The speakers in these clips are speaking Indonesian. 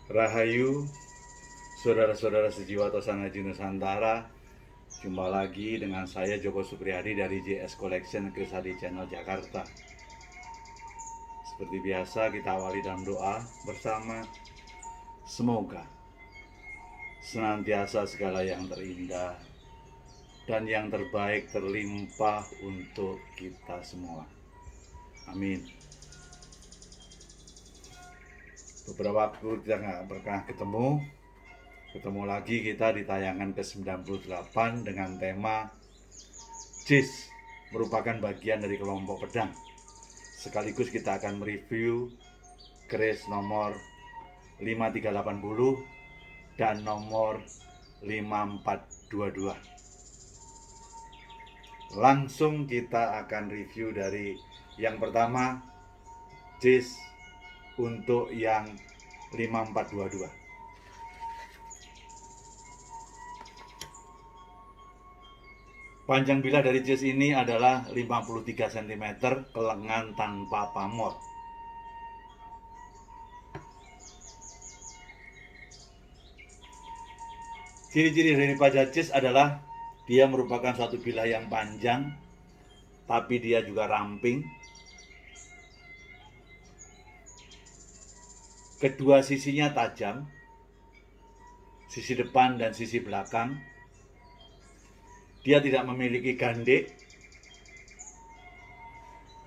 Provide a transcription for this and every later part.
Rahayu, saudara-saudara sejiwa Tosana Haji Nusantara. Jumpa lagi dengan saya Joko Supriyadi dari JS Collection Chris Hadi Channel Jakarta. Seperti biasa kita awali dalam doa bersama. Semoga senantiasa segala yang terindah dan yang terbaik terlimpah untuk kita semua. Amin. Beberapa waktu kita nggak pernah ketemu lagi kita di tayangan ke-98 dengan tema JIS merupakan bagian dari kelompok pedang. Sekaligus kita akan mereview keris nomor 5380 dan nomor 5422. Langsung kita akan review dari yang pertama, JIS untuk yang 5422. Panjang bilah dari JIS ini adalah 53 cm ke lengan tanpa pamor. Ciri-ciri daripada JIS adalah dia merupakan suatu bilah yang panjang, tapi dia juga ramping. Kedua sisinya tajam, sisi depan dan sisi belakang. Dia tidak memiliki gandek.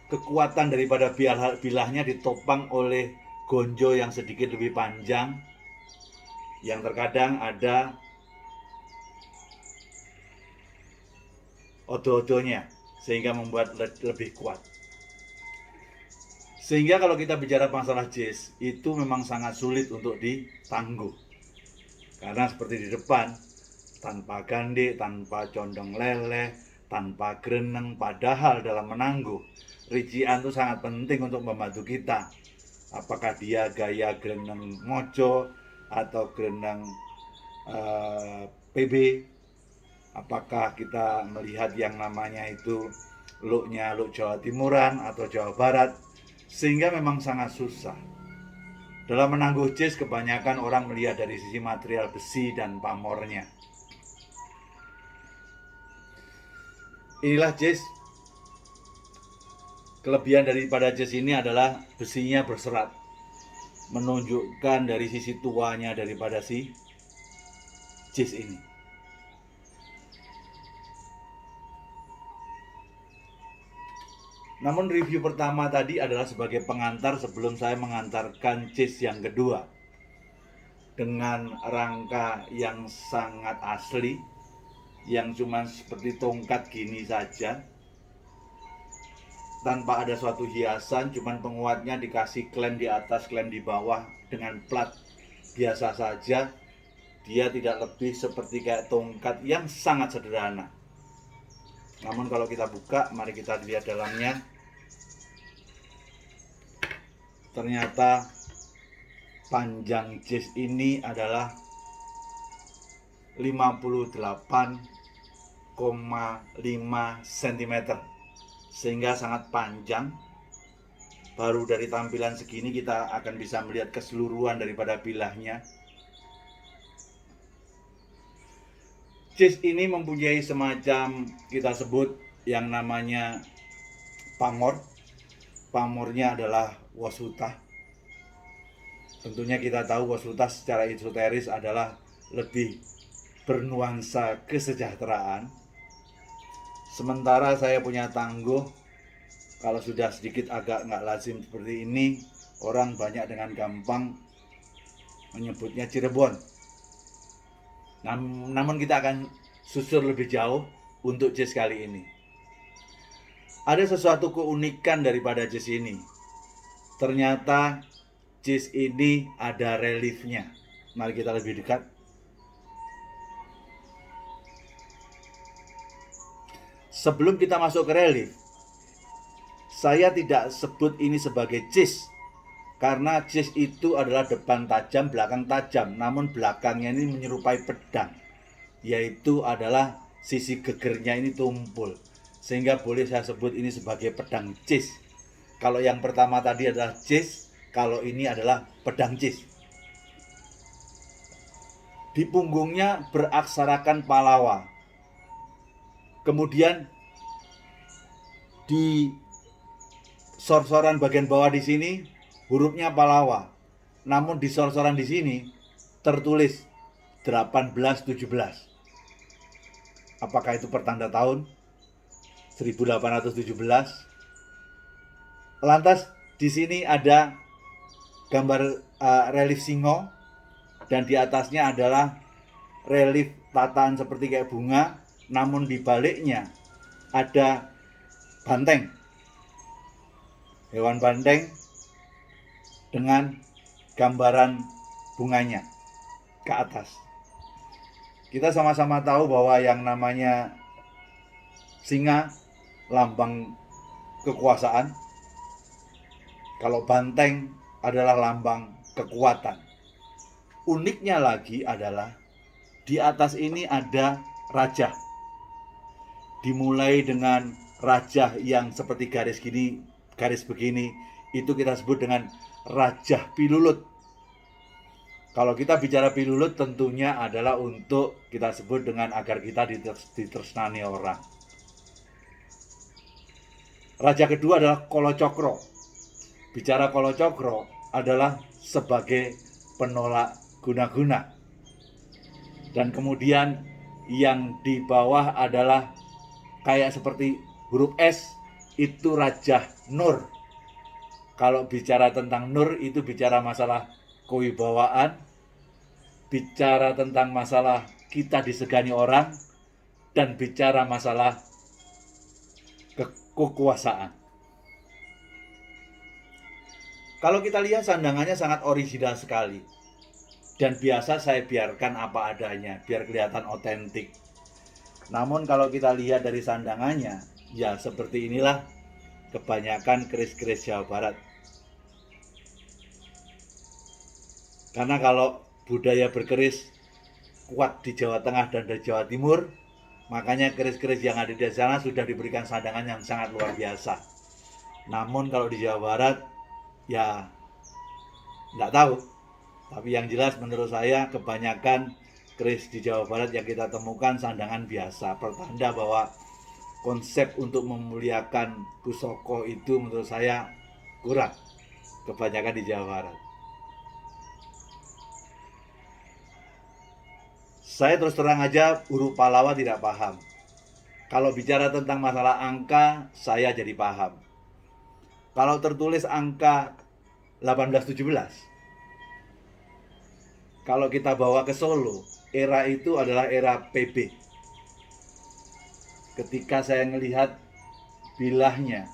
Kekuatan daripada bilahnya ditopang oleh gonjo yang sedikit lebih panjang, yang terkadang ada odo-odonya, sehingga membuat lebih kuat. Sehingga kalau kita bicara masalah JIS, itu memang sangat sulit untuk ditangguh. Karena seperti di depan, tanpa gandek, tanpa condong leleh, tanpa greneng, padahal dalam menangguh, rincian itu sangat penting untuk membantu kita. Apakah dia gaya greneng mojo atau greneng PB, apakah kita melihat yang namanya itu looknya look Jawa Timuran atau Jawa Barat, sehingga memang sangat susah. Dalam menangguh JIS kebanyakan orang melihat dari sisi material besi dan pamornya. Inilah JIS. Kelebihan daripada JIS ini adalah besinya berserat, menunjukkan dari sisi tuanya daripada si JIS ini. Namun review pertama tadi adalah sebagai pengantar sebelum saya mengantarkan JIS yang kedua, dengan rangka yang sangat asli, yang cuma seperti tongkat gini saja, tanpa ada suatu hiasan, cuman penguatnya dikasih klem di atas, klem di bawah dengan plat biasa saja. Dia tidak lebih seperti kayak tongkat yang sangat sederhana. Namun kalau kita buka, mari kita lihat dalamnya. Ternyata panjang JIS ini adalah 58,5 cm, sehingga sangat panjang. Baru dari tampilan segini kita akan bisa melihat keseluruhan daripada bilahnya. JIS ini mempunyai semacam, kita sebut yang namanya pamor. Pamornya adalah wasuta. Tentunya kita tahu wasuta secara esoteris adalah lebih bernuansa kesejahteraan. Sementara saya punya tangguh, kalau sudah sedikit agak nggak lazim seperti ini, orang banyak dengan gampang menyebutnya Cirebon. Namun kita akan susur lebih jauh untuk JIS kali ini. Ada sesuatu keunikan daripada JIS ini. Ternyata JIS ini ada reliefnya. Mari kita lebih dekat. Sebelum kita masuk ke relief, saya tidak sebut ini sebagai JIS, karena JIS itu adalah depan tajam, belakang tajam. Namun belakangnya ini menyerupai pedang, yaitu adalah sisi gegernya ini tumpul, sehingga boleh saya sebut ini sebagai pedang JIS. Kalau yang pertama tadi adalah JIS, kalau ini adalah pedang JIS. Di punggungnya beraksarakan Pallawa. Kemudian di sor-soran bagian bawah di sini hurufnya Pallawa. Namun di sor-soran di sini tertulis 1817. Apakah itu pertanda tahun 1817? Lantas di sini ada gambar relief singo, dan di atasnya adalah relief tataan seperti kayak bunga, namun di baliknya ada banteng, hewan banteng dengan gambaran bunganya ke atas. Kita sama-sama tahu bahwa yang namanya singa lambang kekuasaan, kalau banteng adalah lambang kekuatan. Uniknya lagi adalah di atas ini ada raja. Dimulai dengan raja yang seperti garis gini, garis begini, itu kita sebut dengan Raja Pilulut. Kalau kita bicara pilulut tentunya adalah untuk kita sebut dengan agar kita ditresnani orang. Raja kedua adalah Kolocokro. Bicara Kolocokro adalah sebagai penolak guna-guna. Dan kemudian yang di bawah adalah kayak seperti huruf S, itu Raja Nur. Kalau bicara tentang Nur itu bicara masalah kewibawaan, bicara tentang masalah kita disegani orang, dan bicara masalah kekuasaan. Kalau kita lihat sandangannya sangat original sekali. Dan biasa saya biarkan apa adanya, biar kelihatan otentik. Namun kalau kita lihat dari sandangannya, ya seperti inilah kebanyakan keris-keris Jawa Barat. Karena kalau budaya berkeris kuat di Jawa Tengah dan di Jawa Timur, makanya keris-keris yang ada di sana sudah diberikan sandangan yang sangat luar biasa. Namun kalau di Jawa Barat, ya nggak tahu. Tapi yang jelas menurut saya kebanyakan keris di Jawa Barat yang kita temukan sandangan biasa. Pertanda bahwa konsep untuk memuliakan pusoko itu menurut saya kurang. Kebanyakan di Jawa Barat. Saya terus terang aja huruf Pallawa tidak paham. Kalau bicara tentang masalah angka, saya jadi paham. Kalau tertulis angka 1817, kalau kita bawa ke Solo, era itu adalah era PB. Ketika saya melihat bilahnya,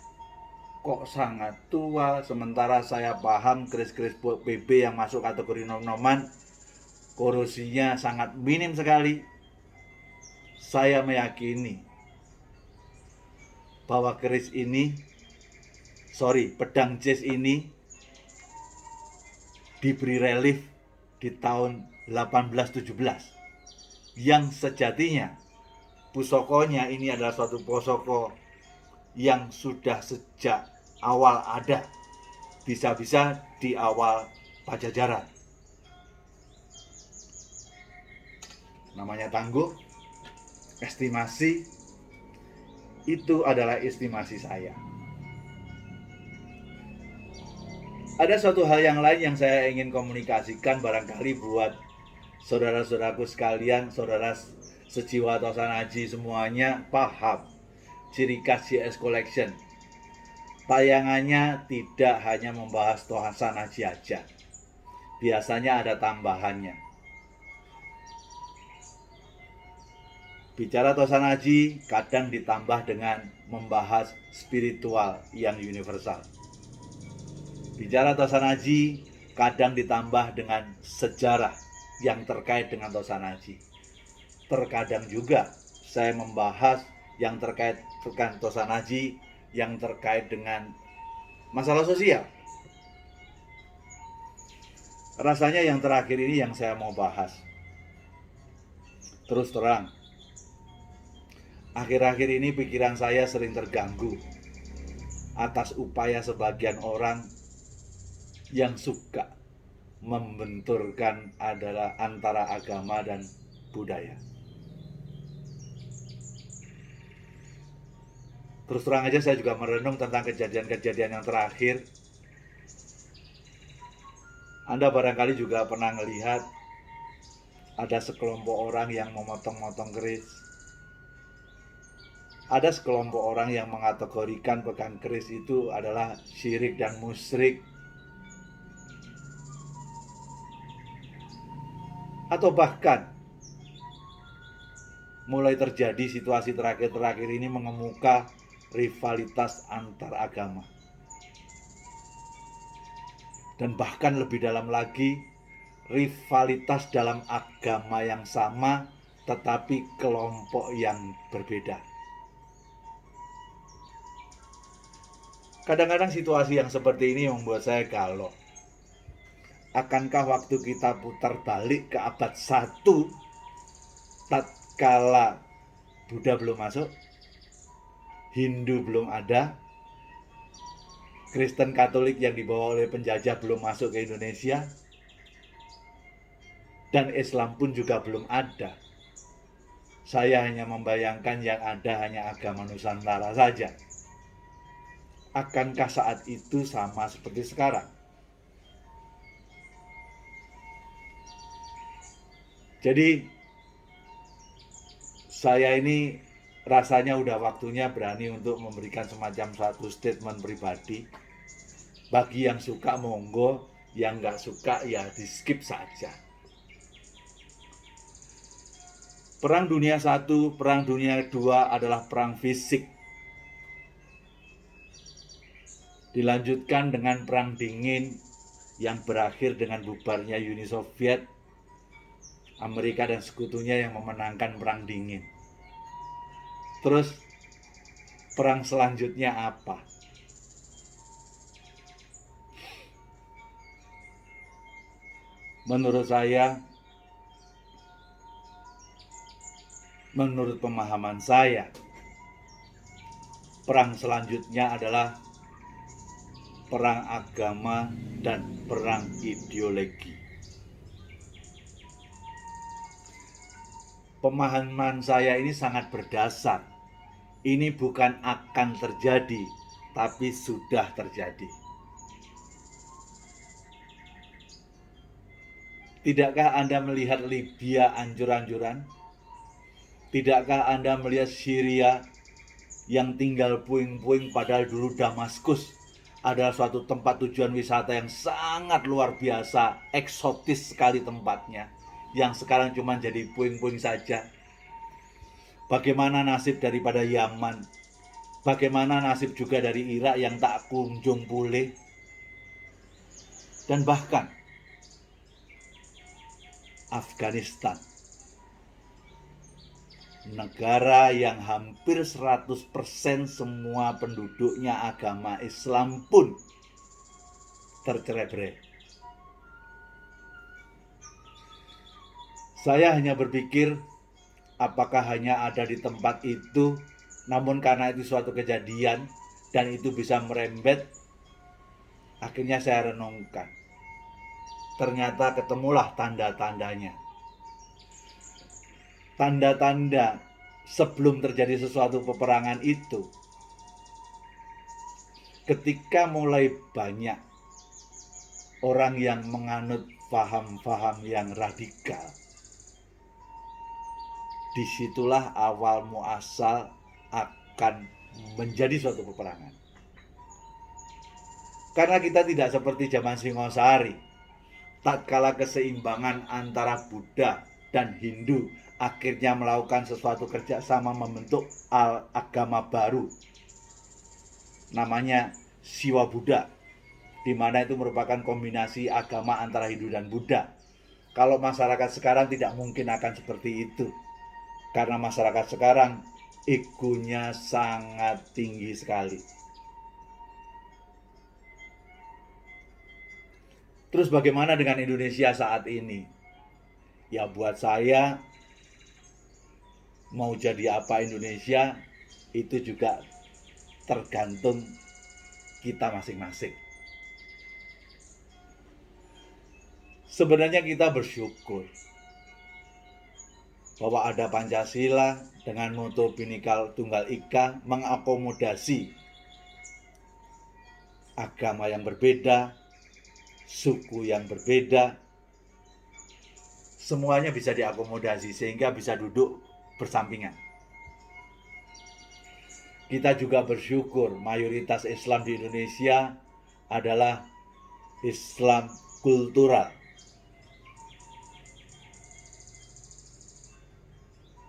kok sangat tua, sementara saya paham keris-keris PB yang masuk kategori nom-noman, korosinya sangat minim sekali. Saya meyakini bahwa keris ini, pedang jazz ini diberi relief di tahun 1817 yang sejatinya pusokonya ini adalah suatu pusoko yang sudah sejak awal ada, bisa-bisa di awal Pajajaran. Namanya tangguh, estimasi, itu adalah estimasi saya. Ada suatu hal yang lain yang saya ingin komunikasikan barangkali buat saudara-saudaraku sekalian, saudara sejiwa Tosan Aji semuanya paham ciri khas JS Collection. Tayangannya tidak hanya membahas Tosan Aji aja. Biasanya ada tambahannya. Bicara Tosan Aji kadang ditambah dengan membahas spiritual yang universal. Bicara Tosan Aji kadang ditambah dengan sejarah yang terkait dengan Tosan Aji. Terkadang juga saya membahas yang terkait dengan Tosan Aji yang terkait dengan masalah sosial. Rasanya yang terakhir ini yang saya mau bahas. Terus terang, akhir-akhir ini pikiran saya sering terganggu atas upaya sebagian orang yang suka membenturkan adalah antara agama dan budaya. Terus terang aja saya juga merenung tentang kejadian-kejadian yang terakhir. Anda barangkali juga pernah melihat ada sekelompok orang yang memotong-motong keris. Ada sekelompok orang yang mengategorikan pegang keris itu adalah syirik dan musyrik. Atau bahkan mulai terjadi situasi terakhir-terakhir ini mengemuka rivalitas antar agama. Dan bahkan lebih dalam lagi, rivalitas dalam agama yang sama tetapi kelompok yang berbeda. Kadang-kadang situasi yang seperti ini membuat saya galau. Akankah waktu kita putar balik ke abad 1 tatkala Buddha belum masuk, Hindu belum ada, Kristen Katolik yang dibawa oleh penjajah belum masuk ke Indonesia, dan Islam pun juga belum ada. Saya hanya membayangkan yang ada hanya agama Nusantara saja. Akankah saat itu sama seperti sekarang? Jadi saya ini rasanya udah waktunya berani untuk memberikan semacam satu statement pribadi. Bagi yang suka monggo, yang nggak suka ya di skip saja. Perang Dunia I, Perang Dunia II adalah perang fisik. Dilanjutkan dengan Perang Dingin yang berakhir dengan bubarnya Uni Soviet. Amerika dan sekutunya yang memenangkan Perang Dingin. Terus perang selanjutnya apa? Menurut saya, menurut pemahaman saya, perang selanjutnya adalah perang agama dan perang ideologi. Pemahaman saya ini sangat berdasar. Ini bukan akan terjadi, tapi sudah terjadi. Tidakkah Anda melihat Libya ancur-ancuran? Tidakkah Anda melihat Syria yang tinggal puing-puing, padahal dulu Damaskus adalah suatu tempat tujuan wisata yang sangat luar biasa, eksotis sekali tempatnya, yang sekarang cuma jadi puing-puing saja. Bagaimana nasib daripada Yaman? Bagaimana nasib juga dari Irak yang tak kunjung pulih? Dan bahkan Afghanistan, negara yang hampir 100% semua penduduknya agama Islam pun tercerai-berai. Saya hanya berpikir, apakah hanya ada di tempat itu, namun karena itu suatu kejadian dan itu bisa merembet. Akhirnya saya renungkan, ternyata ketemulah tanda-tandanya. Tanda-tanda sebelum terjadi sesuatu peperangan itu, ketika mulai banyak orang yang menganut paham-paham yang radikal, disitulah awal muasal akan menjadi suatu peperangan. Karena kita tidak seperti zaman Singosari, tatkala keseimbangan antara Buddha dan Hindu akhirnya melakukan sesuatu kerjasama membentuk agama baru, namanya Siwa Buddha, di mana itu merupakan kombinasi agama antara Hindu dan Buddha. Kalau masyarakat sekarang tidak mungkin akan seperti itu, karena masyarakat sekarang egonya sangat tinggi sekali. Terus bagaimana dengan Indonesia saat ini? Ya buat saya, mau jadi apa Indonesia itu juga tergantung kita masing-masing. Sebenarnya kita bersyukur bahwa ada Pancasila dengan moto Bhinneka Tunggal Ika mengakomodasi agama yang berbeda, suku yang berbeda, semuanya bisa diakomodasi sehingga bisa duduk bersampingan. Kita juga bersyukur mayoritas Islam di Indonesia adalah Islam kultural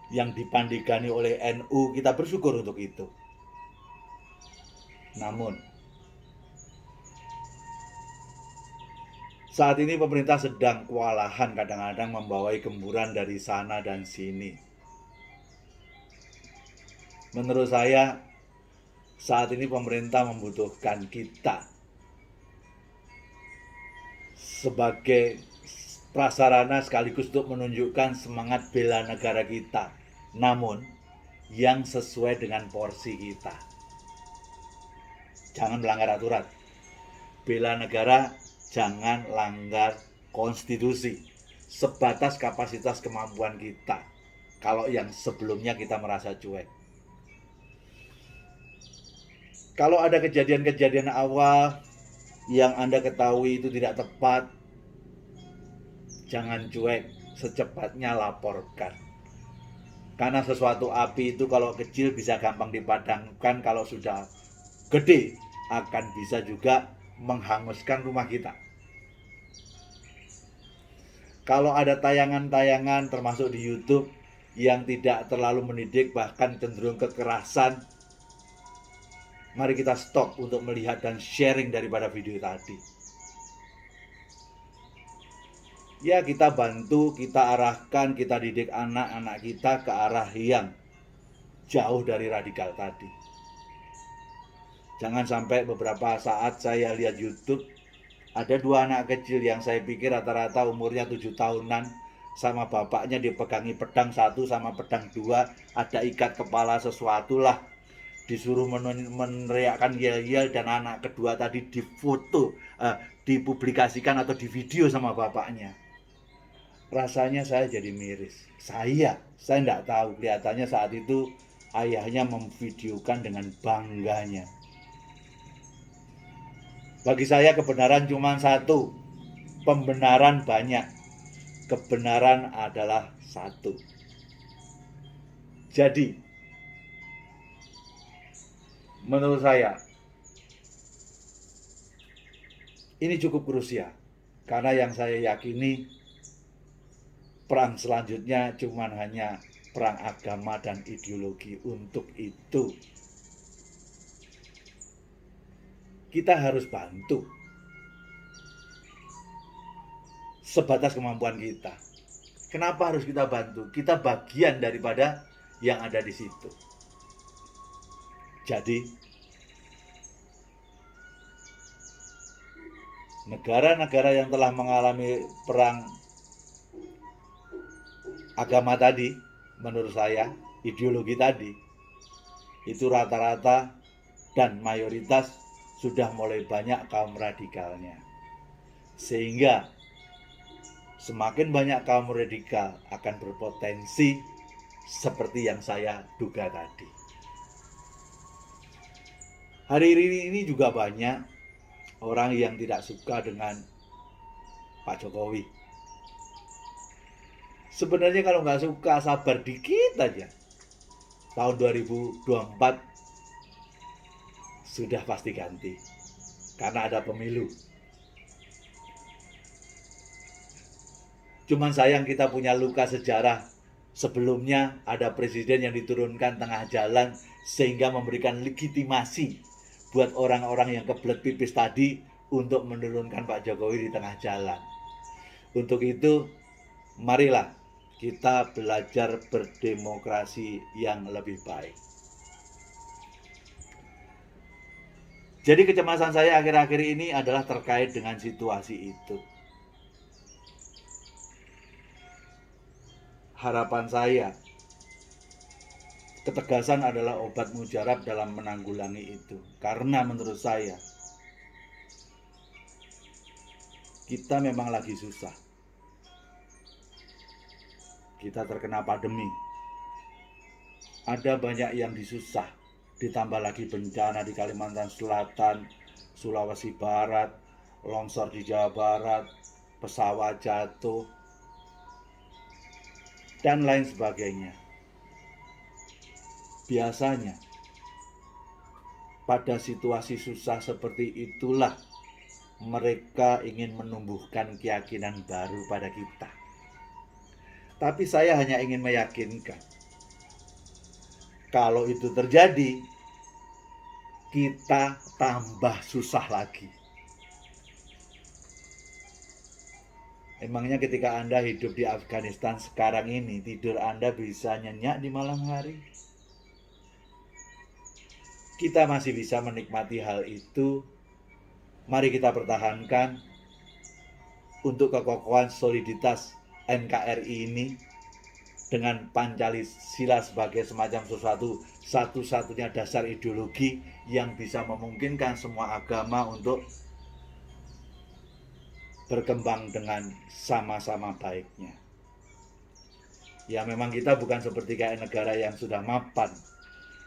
yang dipandigani oleh NU. Kita bersyukur untuk itu. Namun saat ini pemerintah sedang kewalahan kadang-kadang membawai gemburan dari sana dan sini. Menurut saya saat ini pemerintah membutuhkan kita sebagai prasarana sekaligus untuk menunjukkan semangat bela negara kita, namun yang sesuai dengan porsi kita. Jangan melanggar aturan. Bela negara, jangan langgar konstitusi. Sebatas kapasitas kemampuan kita. Kalau yang sebelumnya kita merasa cuek. Kalau ada kejadian-kejadian awal yang Anda ketahui itu tidak tepat, jangan cuek, secepatnya laporkan. Karena sesuatu api itu kalau kecil bisa gampang dipadamkan, kalau sudah gede akan bisa juga menghanguskan rumah kita. Kalau ada tayangan-tayangan termasuk di YouTube yang tidak terlalu mendidik bahkan cenderung kekerasan, mari kita stop untuk melihat dan sharing daripada video tadi. Ya, kita bantu, kita arahkan, kita didik anak-anak kita ke arah yang jauh dari radikal tadi. Jangan sampai beberapa saat saya lihat YouTube, ada 2 anak kecil yang saya pikir rata-rata umurnya 7 tahunan, sama bapaknya dipegangi pedang 1 sama pedang 2, ada ikat kepala sesuatu lah, disuruh meneriakkan yel-yel, dan anak kedua tadi difoto, dipublikasikan atau divideo sama bapaknya. Rasanya saya jadi miris. Saya tidak tahu, kelihatannya saat itu ayahnya memvideokan dengan bangganya. Bagi saya kebenaran cuma satu, pembenaran banyak, kebenaran adalah satu. Jadi menurut saya ini cukup krusial, karena yang saya yakini perang selanjutnya cuma hanya perang agama dan ideologi. Untuk itu kita harus bantu sebatas kemampuan kita. Kenapa harus kita bantu? Kita bagian daripada yang ada di situ. Jadi negara-negara yang telah mengalami perang agama tadi, menurut saya ideologi tadi, itu rata-rata dan mayoritas sudah mulai banyak kaum radikalnya. Sehingga semakin banyak kaum radikal akan berpotensi seperti yang saya duga tadi. Hari ini juga banyak orang yang tidak suka dengan Pak Jokowi. Sebenarnya kalau nggak suka, sabar dikit aja. Tahun 2024 sudah pasti ganti, karena ada pemilu. Cuman sayang kita punya luka sejarah. Sebelumnya ada presiden yang diturunkan tengah jalan sehingga memberikan legitimasi buat orang-orang yang kebelet pipis tadi untuk menurunkan Pak Jokowi di tengah jalan. Untuk itu, marilah kita belajar berdemokrasi yang lebih baik. Jadi kecemasan saya akhir-akhir ini adalah terkait dengan situasi itu. Harapan saya, ketegasan adalah obat mujarab dalam menanggulangi itu. Karena menurut saya, kita memang lagi susah. kita terkena pandemi. Ada banyak yang disusah, ditambah lagi bencana di Kalimantan Selatan, Sulawesi Barat, longsor di Jawa Barat, pesawat jatuh, dan lain sebagainya. Biasanya pada situasi susah seperti itulah mereka ingin menumbuhkan keyakinan baru pada kita. Tapi saya hanya ingin meyakinkan, kalau itu terjadi, kita tambah susah lagi. Emangnya ketika Anda hidup di Afghanistan sekarang ini, tidur Anda bisa nyenyak di malam hari? Kita masih bisa menikmati hal itu. Mari kita pertahankan untuk kekokohan soliditas NKRI ini dengan Pancasila sebagai semacam satu-satunya dasar ideologi yang bisa memungkinkan semua agama untuk berkembang dengan sama-sama baiknya. Ya memang kita bukan seperti kayak negara yang sudah mapan.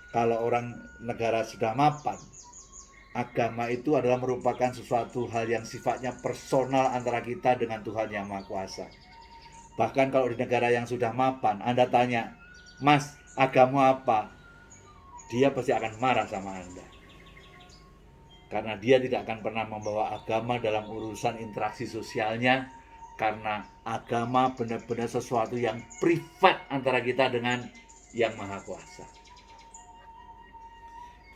Kalau orang negara sudah mapan, agama itu adalah merupakan sesuatu hal yang sifatnya personal antara kita dengan Tuhan Yang Maha Kuasa. Bahkan kalau di negara yang sudah mapan, Anda tanya, "Mas, agama apa?" Dia pasti akan marah sama Anda. Karena dia tidak akan pernah membawa agama dalam urusan interaksi sosialnya, karena agama benar-benar sesuatu yang privat antara kita dengan Yang Maha Kuasa.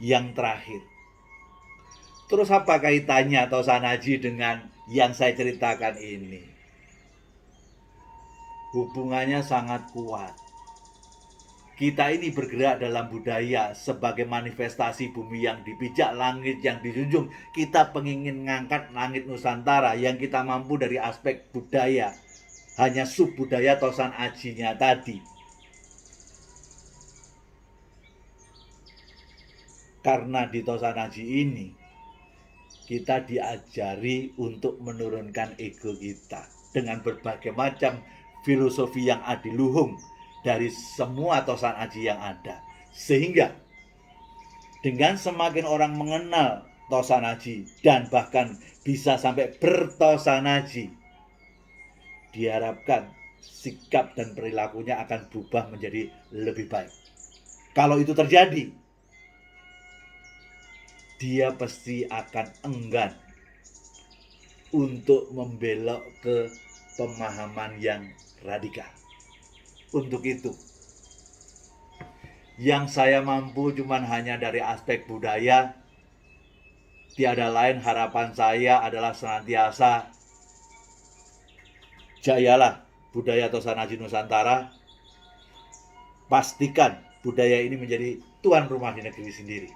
Yang terakhir, terus apa kaitannya Tosan Haji dengan yang saya ceritakan ini? Hubungannya sangat kuat. Kita ini bergerak dalam budaya sebagai manifestasi bumi yang dipijak, langit yang dijunjung. Kita pengingin ngangkat langit Nusantara yang kita mampu dari aspek budaya. Hanya sub budaya Tosan Ajinya tadi. Karena di Tosan Aji ini kita diajari untuk menurunkan ego kita dengan berbagai macam filosofi yang adiluhung dari semua Tosan Aji yang ada. Sehingga dengan semakin orang mengenal Tosan Aji dan bahkan bisa sampai bertosan Aji, diharapkan sikap dan perilakunya akan berubah menjadi lebih baik. Kalau itu terjadi, dia pasti akan enggan untuk membelok ke pemahaman yang radikal. Untuk itu, yang saya mampu cuman hanya dari aspek budaya. Tiada lain, harapan saya adalah senantiasa jayalah budaya Tosan Aji Nusantara. Pastikan budaya ini menjadi tuan rumah di negeri sendiri.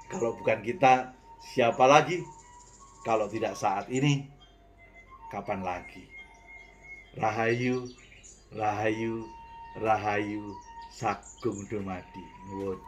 Kalau bukan kita, siapa lagi? Kalau tidak saat ini, kapan lagi? Rahayu, Rahayu, Rahayu, Sagung Dumadi. Nuwun.